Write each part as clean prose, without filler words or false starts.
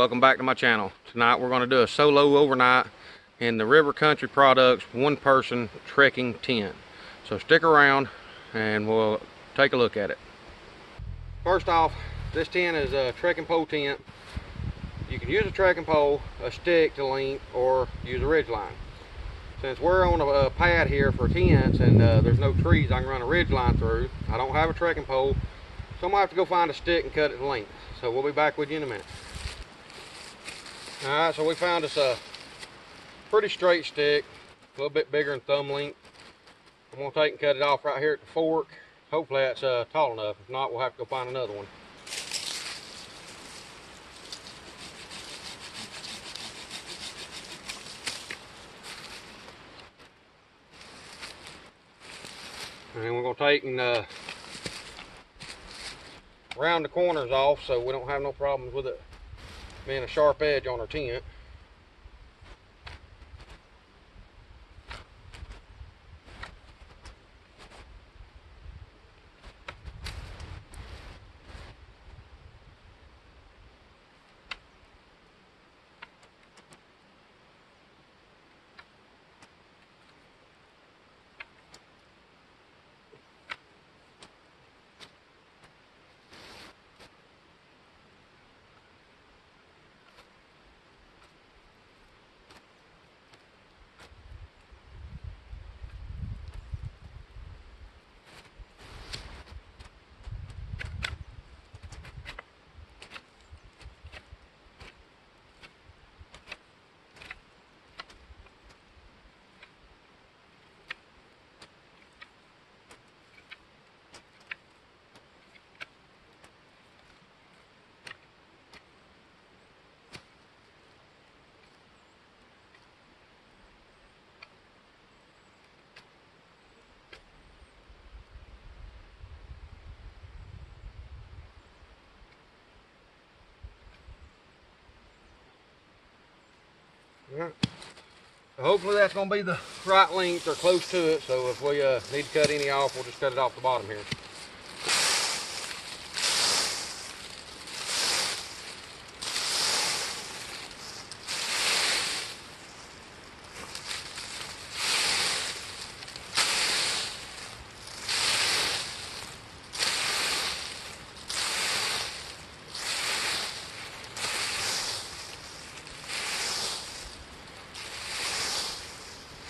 welcome back to my channel. Tonight we're going to do a solo overnight in the River Country Products one-person trekking tent. So stick around and we'll take a look at it. First off, this tent is a trekking pole tent. You can use a trekking pole, a stick to lean, or use a ridge line. Since we're on a pad here for tents and there's no trees I can run a ridge line through, I don't have a trekking pole, so I'm going to have to go find a stick and cut it to length. So we'll be back with you in a minute. Alright, so we found us a pretty straight stick, a little bit bigger than thumb length. I'm going to take and cut it off right here at the fork. Hopefully that's tall enough. If not, we'll have to go find another one. And we're going to take and round the corners off so we don't have no problems with it being a sharp edge on our tent. Right. So hopefully that's going to be the right length or close to it, so if we need to cut any off, we'll just cut it off the bottom here.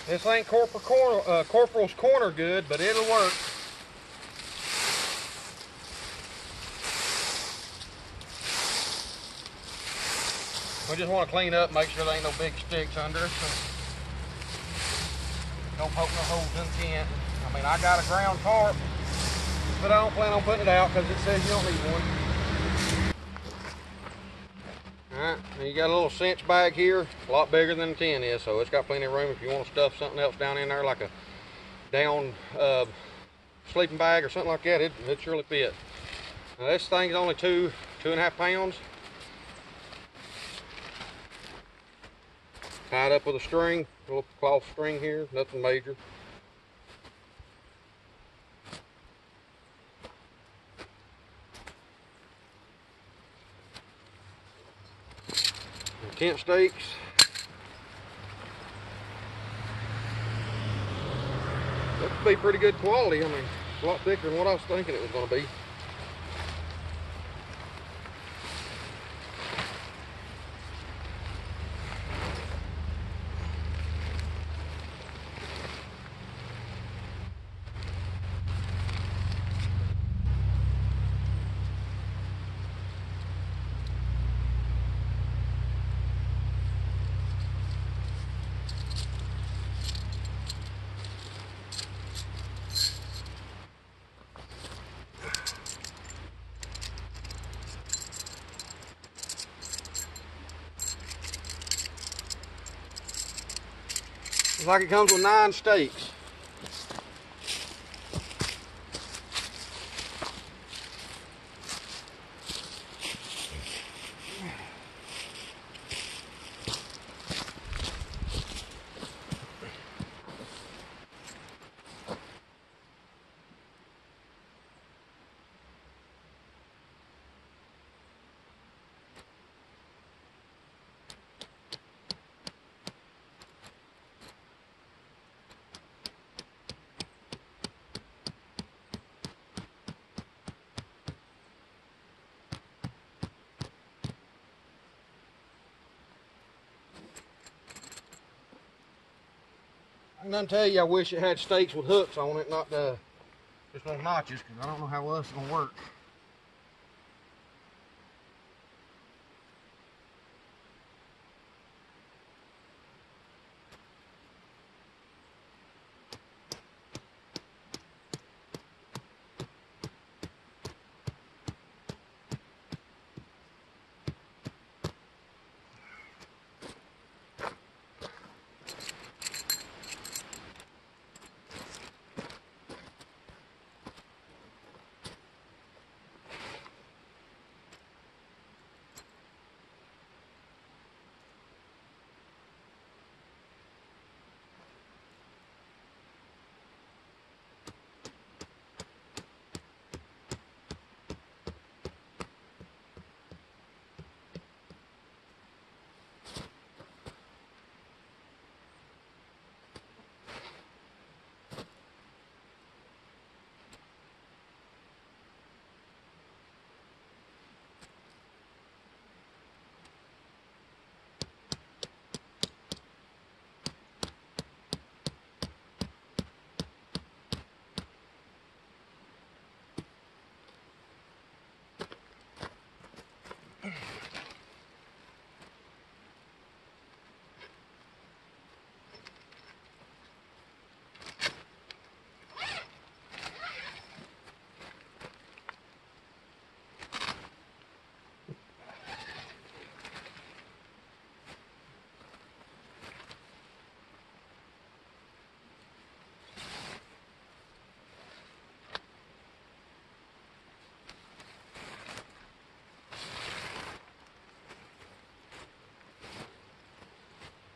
This ain't Corporal's Corner good, but it'll work. We just want to clean up, make sure there ain't no big sticks under it. So don't poke no holes in the tent. I mean, I got a ground tarp, but I don't plan on putting it out because it says you don't need one. Alright, you got a little cinch bag here, a lot bigger than the tent is, so it's got plenty of room if you want to stuff something else down in there, like a down sleeping bag or something like that. It surely fit. Now this thing's only 2.5 pounds. Tied up with a string, a little cloth string here, nothing major. Tent stakes. That could be pretty good quality. I mean, it's a lot thicker than what I was thinking it was going to be. Looks like it comes with 9 stakes. I can tell you, I wish it had stakes with hooks on it, not just on notches, because I don't know how else it's going to work.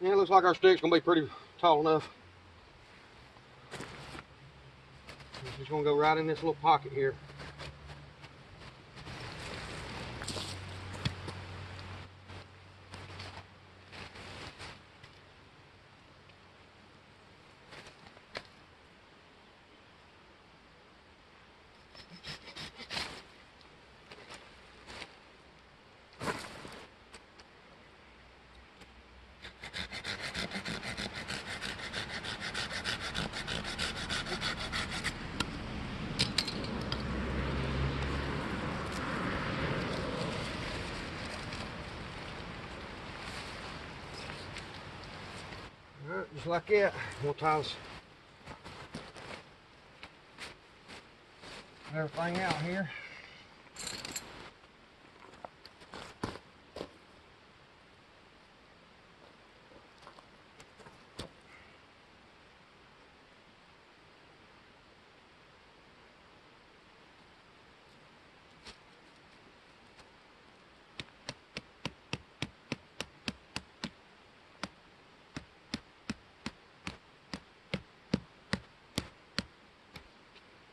Yeah, it looks like our stick's gonna be pretty tall enough. It's just gonna go right in this little pocket here. Alright, just like that. We'll toss everything out here.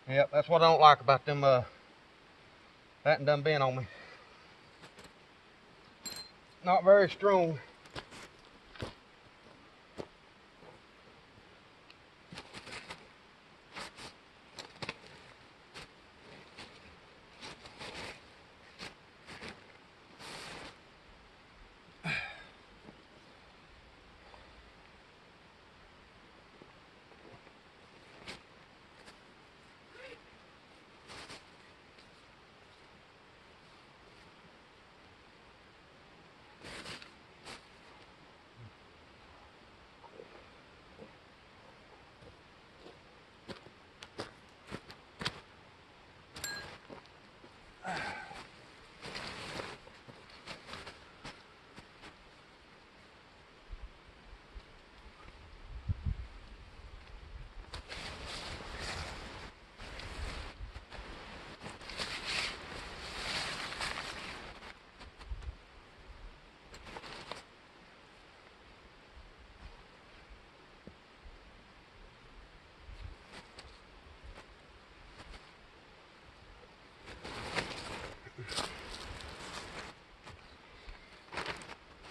Yep, that's what I don't like about them that and done been on me. Not very strong.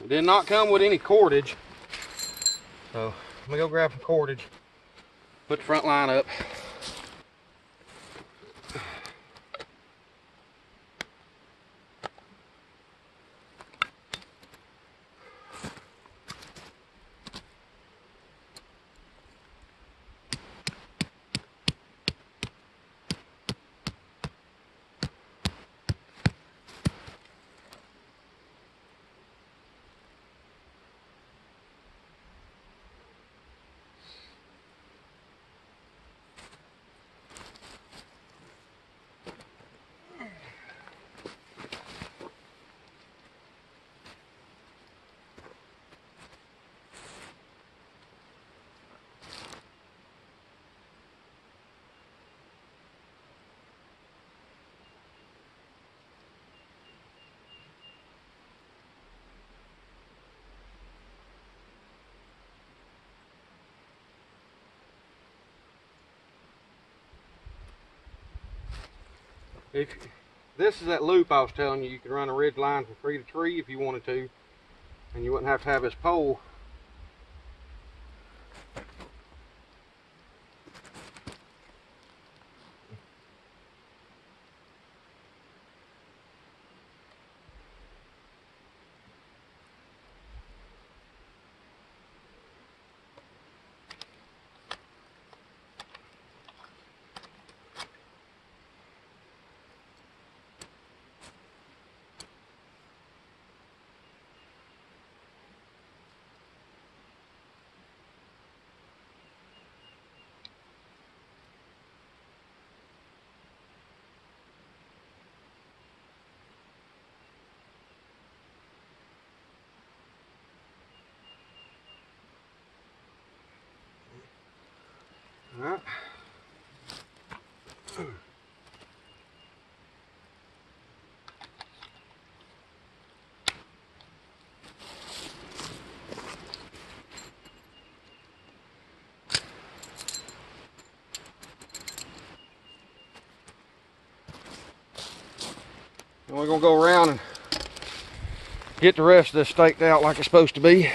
It did not come with any cordage. So let me go grab some cordage. Put the front line up. If this is that loop I was telling you, you could run a ridge line from tree to tree if you wanted to, and you wouldn't have to have this pole. All right. And we're gonna go around and get the rest of this staked out like it's supposed to be.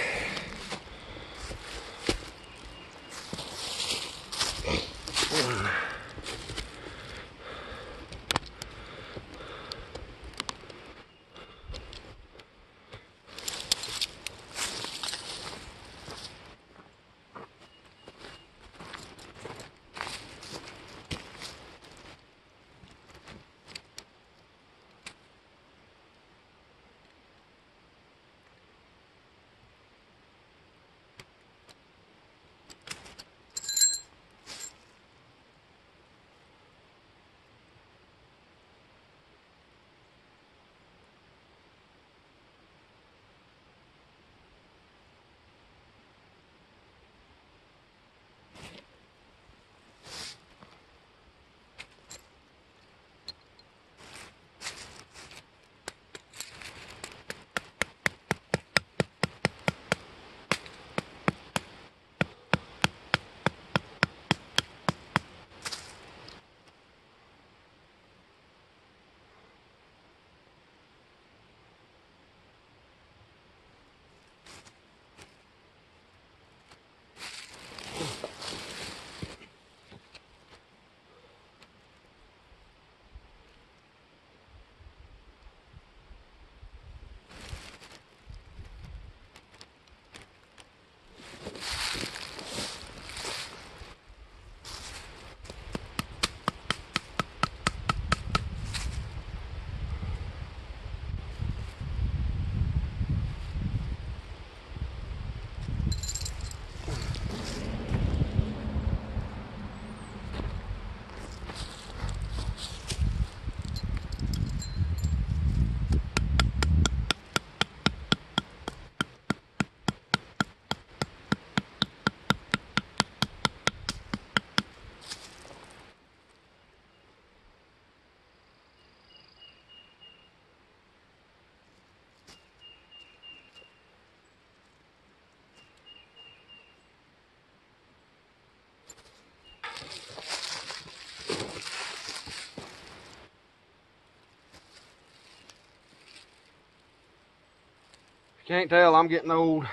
Can't tell I'm getting old,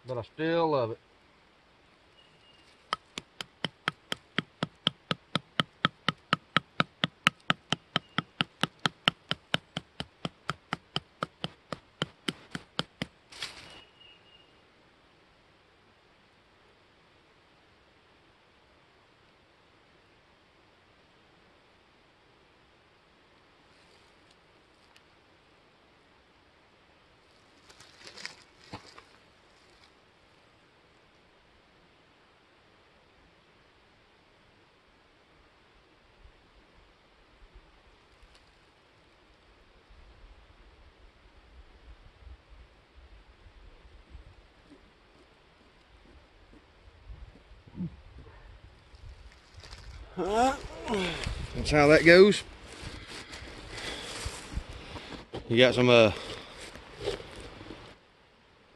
but I still love it. That's how that goes. You got some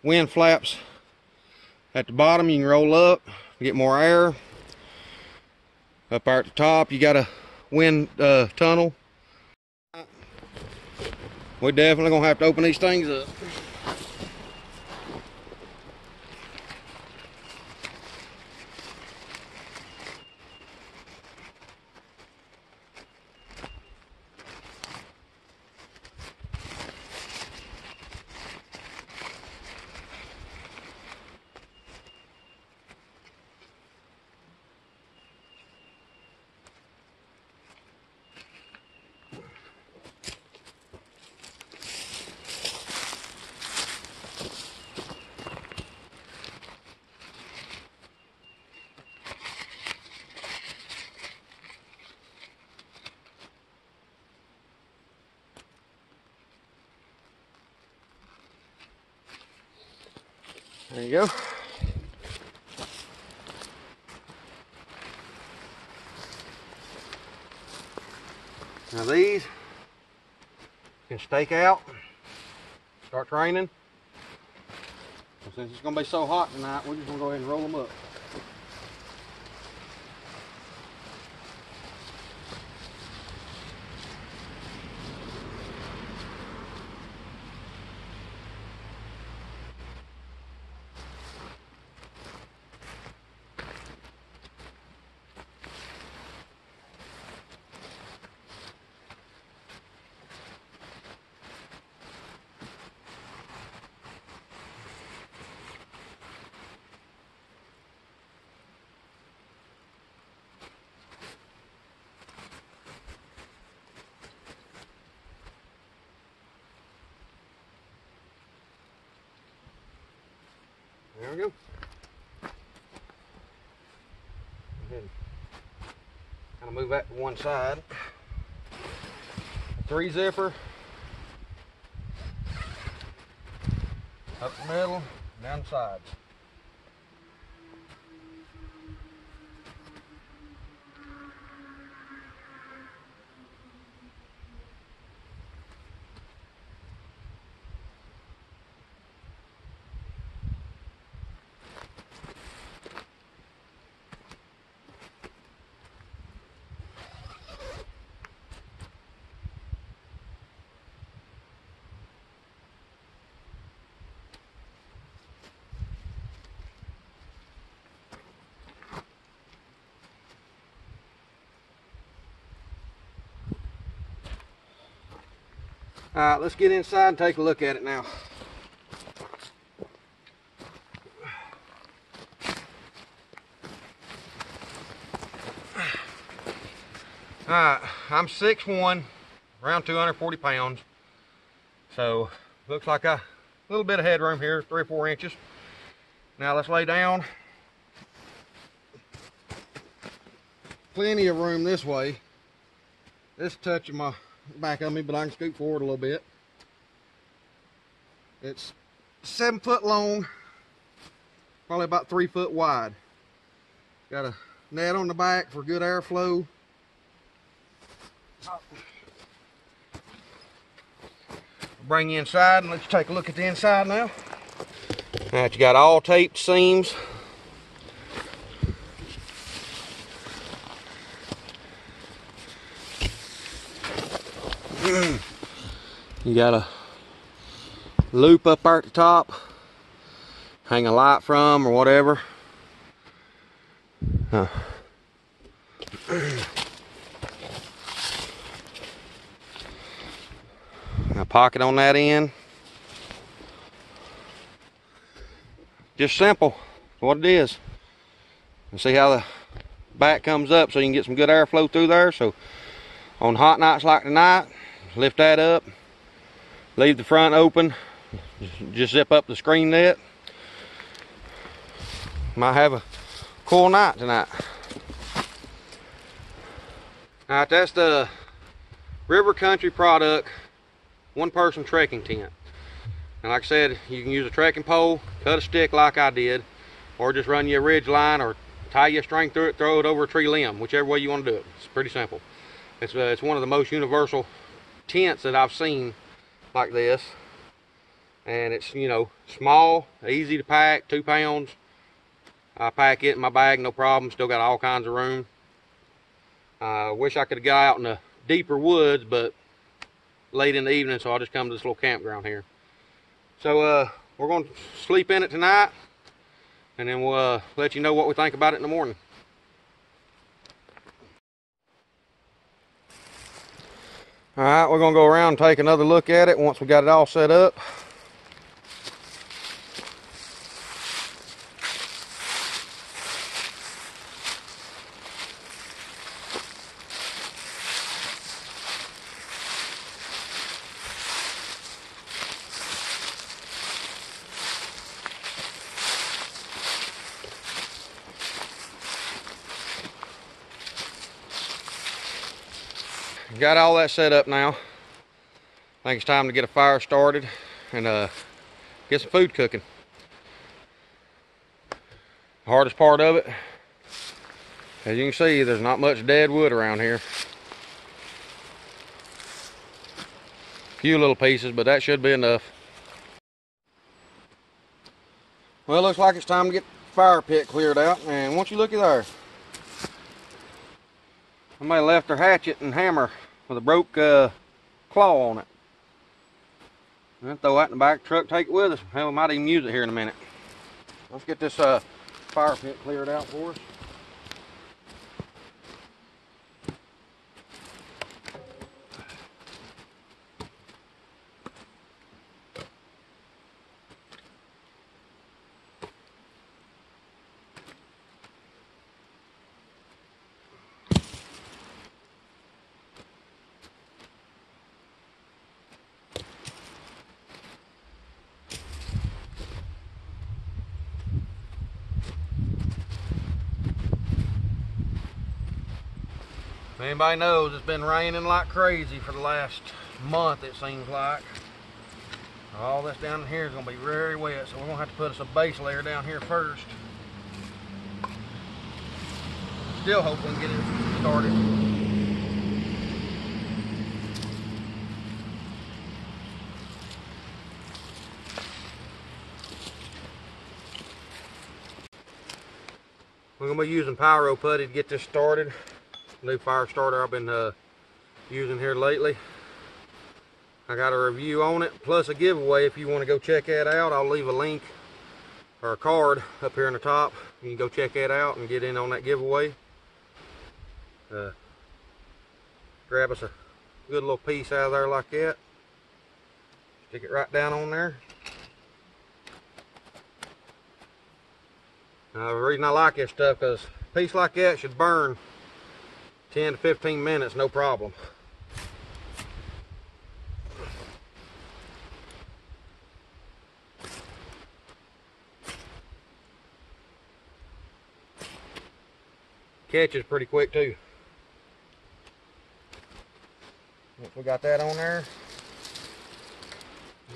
wind flaps at the bottom. You can roll up, get more air. Up there at the top, you got a wind tunnel. We're definitely gonna have to open these things up. There you go. Now these can stake out, start training. And since it's going to be so hot tonight, we're just going to go ahead and roll them up. There we go. Kind of move that to one side. A 3-zipper. Up the middle, down the sides. All right, let's get inside and take a look at it now. All right, I'm 6'1", around 240 pounds. So looks like a little bit of headroom here, 3 or 4 inches. Now let's lay down. Plenty of room this way. This touching my back of me, but I can scoot forward a little bit. It's 7 foot long, probably about 3 foot wide. Got a net on the back for good airflow. Bring you inside and let's take a look at the inside now. All right, you got all taped seams. You got a loop up there at the top, hang a light from or whatever. A pocket on that end. Just simple, what it is. And see how the back comes up so you can get some good airflow through there. So on hot nights like tonight, lift that up, leave the front open, just zip up the screen net. Might have a cool night tonight. Alright, that's the River Country product 1-person trekking tent. And like I said, you can use a trekking pole, cut a stick like I did, or just run you a ridge line or tie you a string through it, throw it over a tree limb, whichever way you want to do it. It's pretty simple. It's one of the most universal tents that I've seen like this. And it's, you know, small, easy to pack, 2 pounds. I pack it in my bag, no problem. Still got all kinds of room. I wish I could have got out in the deeper woods, but late in the evening, so I'll just come to this little campground here. So we're going to sleep in it tonight, and then we'll let you know what we think about it in the morning. All right, we're going to go around and take another look at it once we got it all set up. Got all that set up now. I think it's time to get a fire started and get some food cooking. The hardest part of it, as you can see, there's not much dead wood around here. A few little pieces, but that should be enough. Well, it looks like it's time to get the fire pit cleared out, and once you look at there, somebody left their hatchet and hammer with a broke claw on it. We'll throw that in the back of the truck, take it with us. Hell, we might even use it here in a minute. Let's get this fire pit cleared out for us. If anybody knows, it's been raining like crazy for the last month, it seems like. All this down here is going to be very wet, so we're going to have to put us a base layer down here first. Still hope we can get it started. We're going to be using pyro putty to get this started. New fire starter I've been using here lately. I got a review on it, plus a giveaway. If you want to go check that out, I'll leave a link or a card up here on the top. You can go check that out and get in on that giveaway. Grab us a good little piece out of there like that. Stick it right down on there. The reason I like this stuff, because a piece like that should burn 10 to 15 minutes, no problem. Catches pretty quick too. Once we got that on there,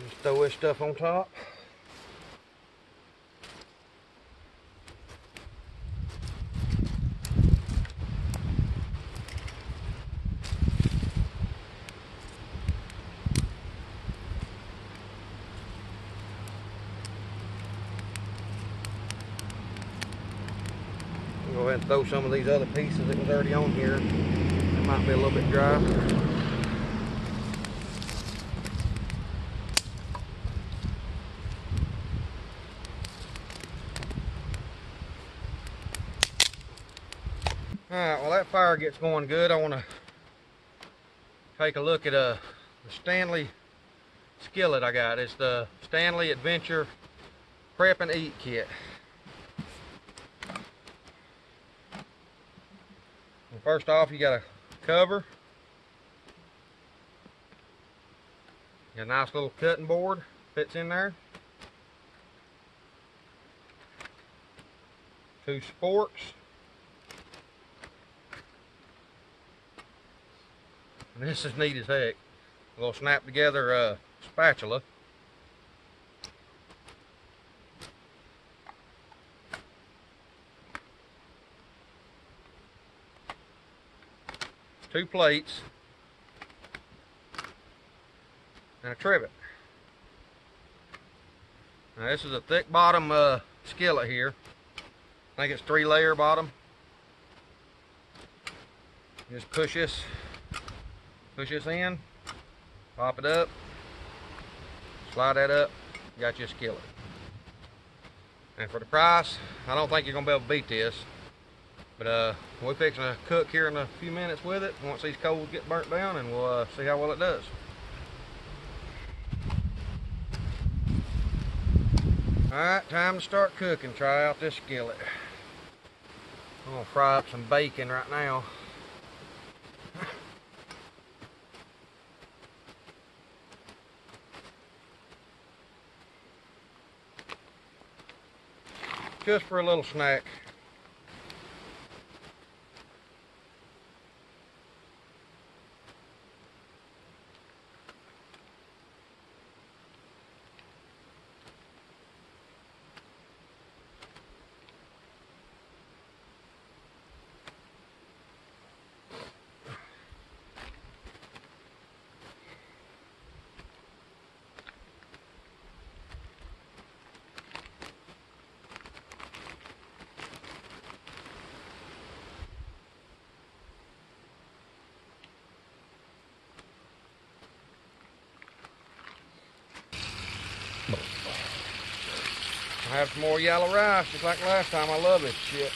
just throw this stuff on top. Go ahead and throw some of these other pieces that was already on here. It might be a little bit dry. Alright, well that fire gets going good. I want to take a look at the Stanley skillet I got. It's the Stanley Adventure Prep and Eat Kit. First off, you got a cover. Got a nice little cutting board, fits in there. 2 sporks. And this is neat as heck. A little snap together spatula. Two plates and a trivet. Now this is a thick bottom skillet here. I think it's 3-layer bottom. Just push this in, pop it up, slide that up, got you a skillet. And for the price, I don't think you're gonna be able to beat this. But we're fixing to cook here in a few minutes with it once these coals get burnt down, and we'll see how well it does. Alright, time to start cooking. Try out this skillet. I'm gonna fry up some bacon right now. Just for a little snack. I have some more yellow rice, just like last time. I love this shit.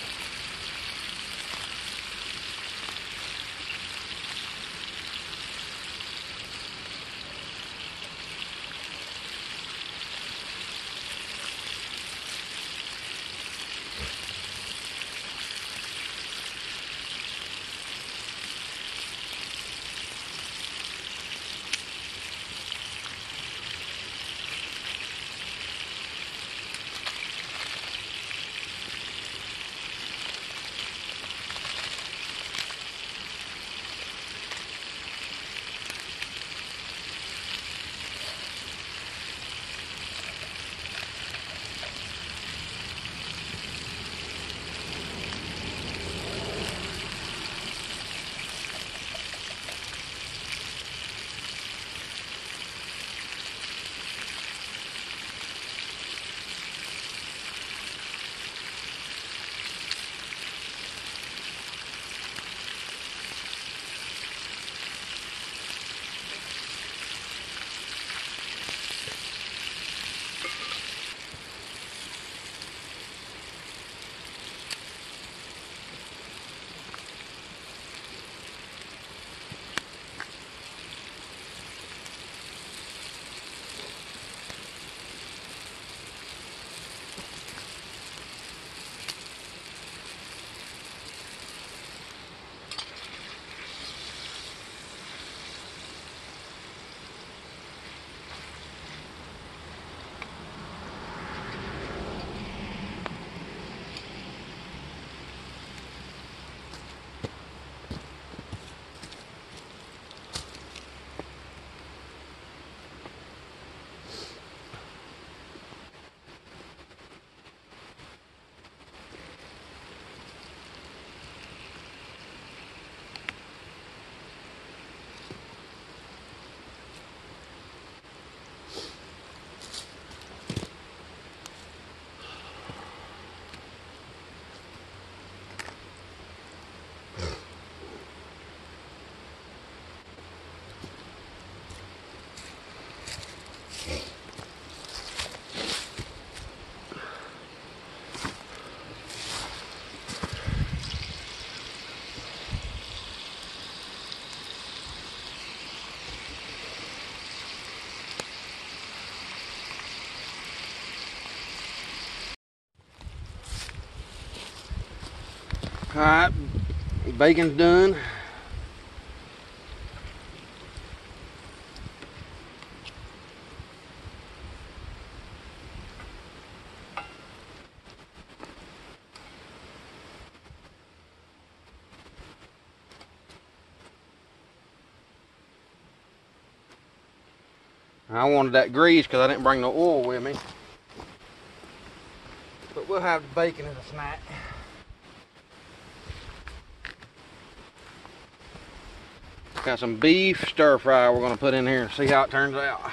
Alright, bacon's done. I wanted that grease because I didn't bring no oil with me. But we'll have the bacon as a snack. Got some beef stir fry we're going to put in here and see how it turns out.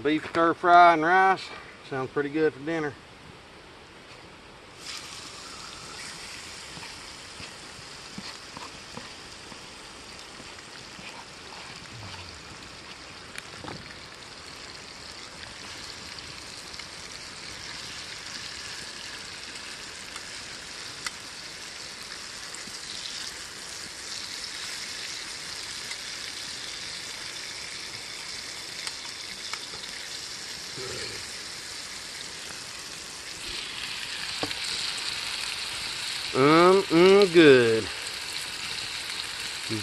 beef stir fry and rice. Sounds pretty good for dinner. Good.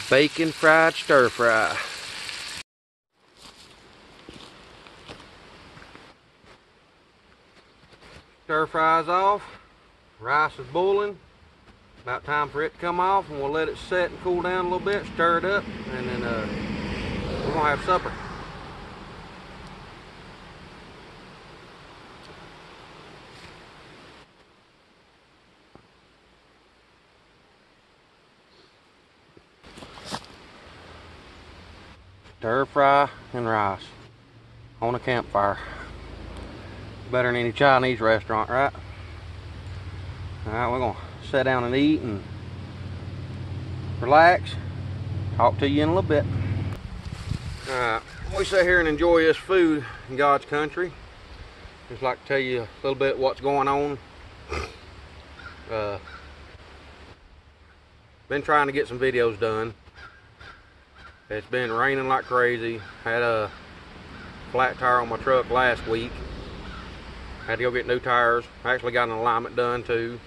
Bacon fried stir fry. Stir fry's off. Rice is boiling. About time for it to come off, and we'll let it set and cool down a little bit, stir it up, and then we're gonna have supper. Stir fry and rice on a campfire. Better than any Chinese restaurant, right? Alright, we're gonna sit down and eat and relax. Talk to you in a little bit. Alright, we sit here and enjoy this food in God's country. Just like to tell you a little bit what's going on. Been trying to get some videos done. It's been raining like crazy. Had a flat tire on my truck last week. Had to go get new tires. I actually got an alignment done too.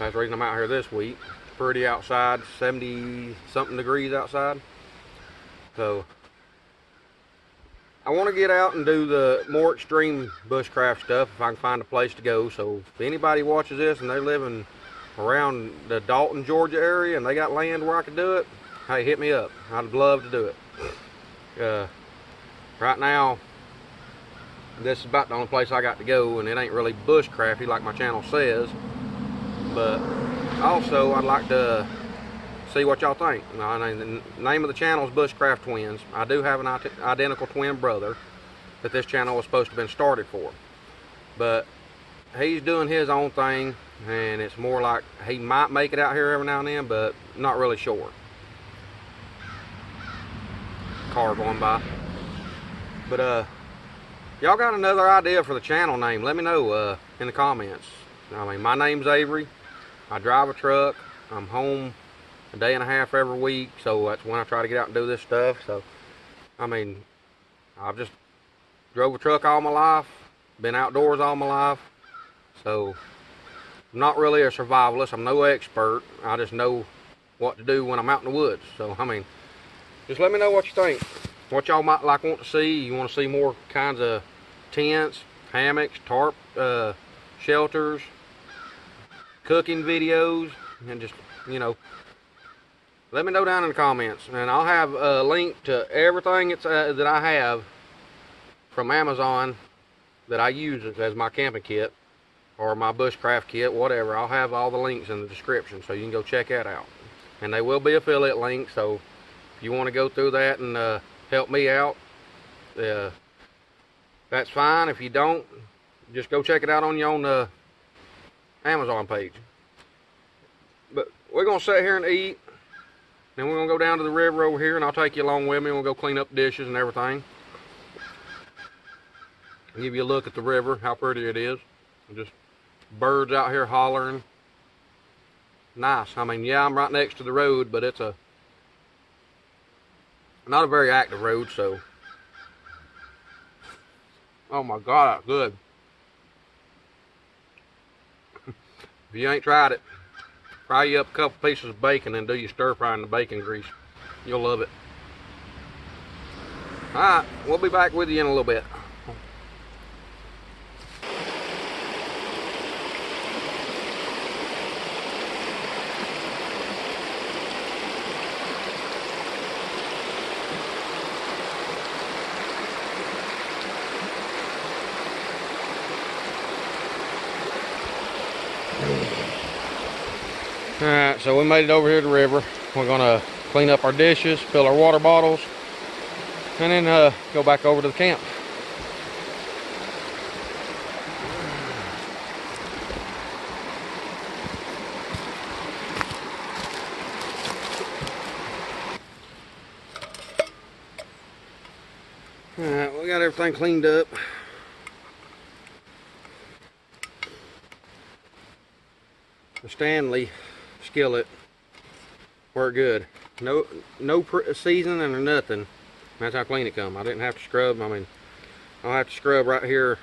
That's the reason I'm out here this week. It's pretty outside, 70 something degrees outside. So I want to get out and do the more extreme bushcraft stuff if I can find a place to go. So if anybody watches this and they're living around the Dalton, Georgia area and they got land where I could do it, hey, hit me up. I'd love to do it. Right now, this is about the only place I got to go, and it ain't really bushcrafty like my channel says. But also, I'd like to see what y'all think. The name of the channel is Bushcraft Twins. I do have an identical twin brother that this channel was supposed to have been started for. But he's doing his own thing, and it's more like he might make it out here every now and then, but not really sure. Car going by. But y'all got another idea for the channel name, let me know in the comments. I mean, my name's Avery. I drive a truck. I'm home a day and a half every week, so that's when I try to get out and do this stuff. So I mean, I've just drove a truck all my life, been outdoors all my life, so I'm not really a survivalist. I'm no expert. I just know what to do when I'm out in the woods. So I mean, just let me know what you think. What y'all might want to see. You want to see more kinds of tents, hammocks, tarp shelters, cooking videos, and just, you know, let me know down in the comments, and I'll have a link to everything that I have from Amazon that I use as my camping kit or my bushcraft kit, whatever. I'll have all the links in the description, so you can go check that out. And they will be affiliate links, so if you want to go through that and help me out, that's fine. If you don't, just go check it out on your own Amazon page. But we're gonna sit here and eat, then we're gonna go down to the river over here, and I'll take you along with me, and we'll go clean up dishes and everything. I'll give you a look at the river, how pretty it is. Just birds out here hollering. Nice. I mean, yeah, I'm right next to the road, but it's not a very active road, so. Oh my God, that's good. If you ain't tried it, fry you up a couple pieces of bacon and do your stir fry in the bacon grease. You'll love it. Alright, we'll be back with you in a little bit. Alright, so we made it over here to the river. We're gonna clean up our dishes, fill our water bottles, and then go back over to the camp. everything cleaned up. The Stanley skillet worked good. No seasoning or nothing. That's how clean it come. I didn't have to scrub. I mean, I'll have to scrub right here,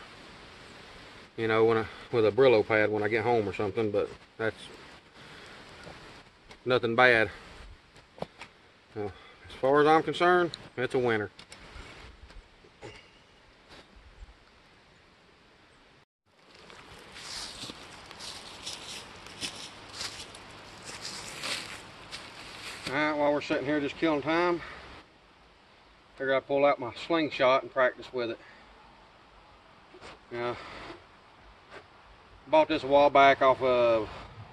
you know, with a Brillo pad when I get home or something, but that's nothing bad. As far as I'm concerned, it's a winner. Alright, while we're sitting here just killing time, figured I'd pull out my slingshot and practice with it. Bought this a while back off of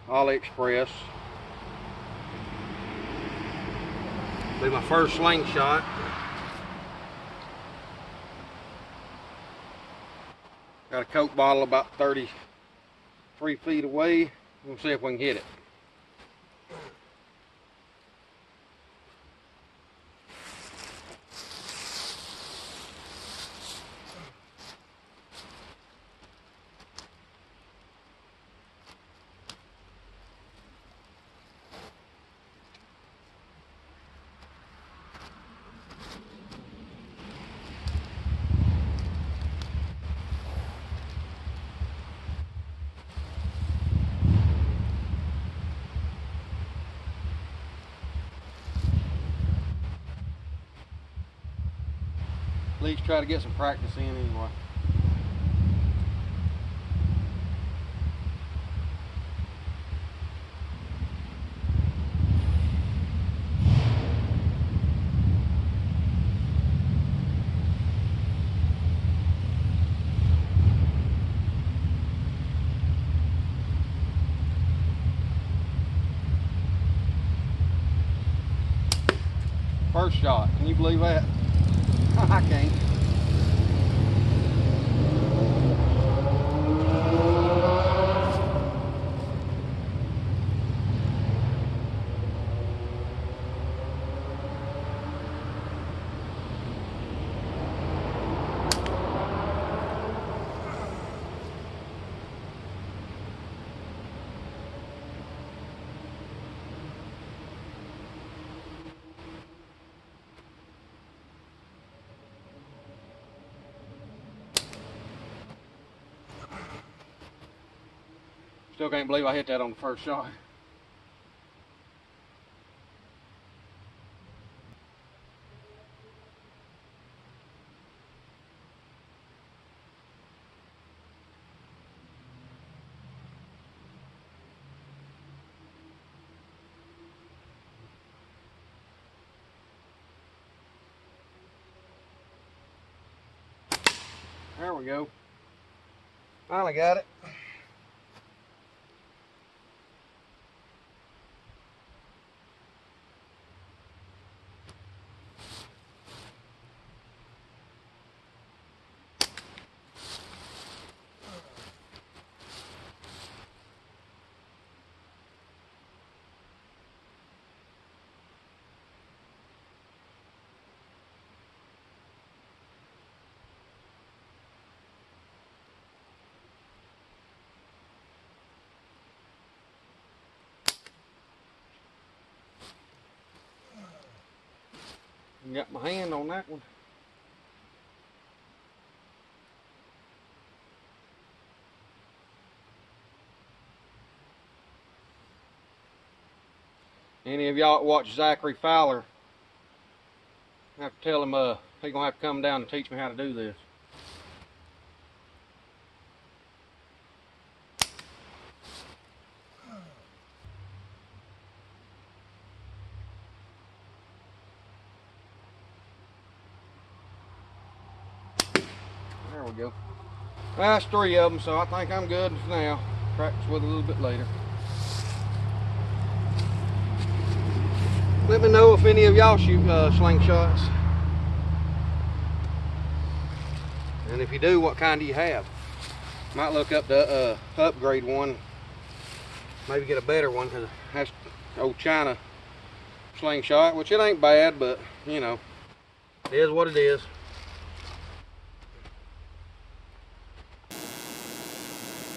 AliExpress. Be my first slingshot. Got a Coke bottle about 33 feet away. We'll see if we can hit it. At least try to get some practice in anyway. First shot, can you believe that? I can't. Still can't believe I hit that on the first shot. There we go. Finally got it. Got my hand on that one. Any of y'all that watch Zachary Fowler, I have to tell him he's gonna have to come down and teach me how to do this. There we go. That's 3 of them, so I think I'm good for now. Practice with it a little bit later. Let me know if any of y'all shoot slingshots. And if you do, what kind do you have? Might look up the upgrade one. Maybe get a better one, because that's old China slingshot, which it ain't bad, but you know, it is what it is.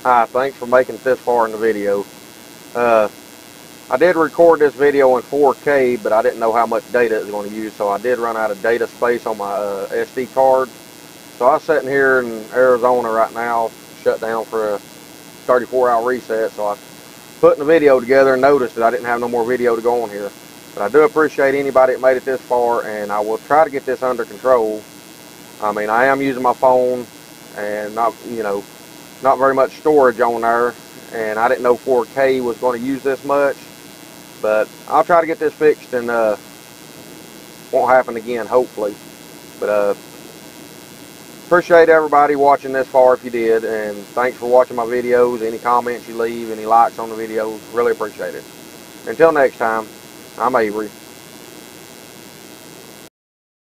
Hi, thanks for making it this far in the video. I did record this video in 4K, but I didn't know how much data it was going to use, so I did run out of data space on my SD card. So I'm sitting here in Arizona right now, shut down for a 34-hour reset, so I was putting the video together and noticed that I didn't have no more video to go on here. But I do appreciate anybody that made it this far, and I will try to get this under control. I mean, I am using my phone and not very much storage on there, and I didn't know 4K was going to use this much, but I'll try to get this fixed and won't happen again, hopefully. But appreciate everybody watching this far if you did, and thanks for watching my videos. Any comments you leave, any likes on the videos, really appreciate it. Until next time, I'm Avery.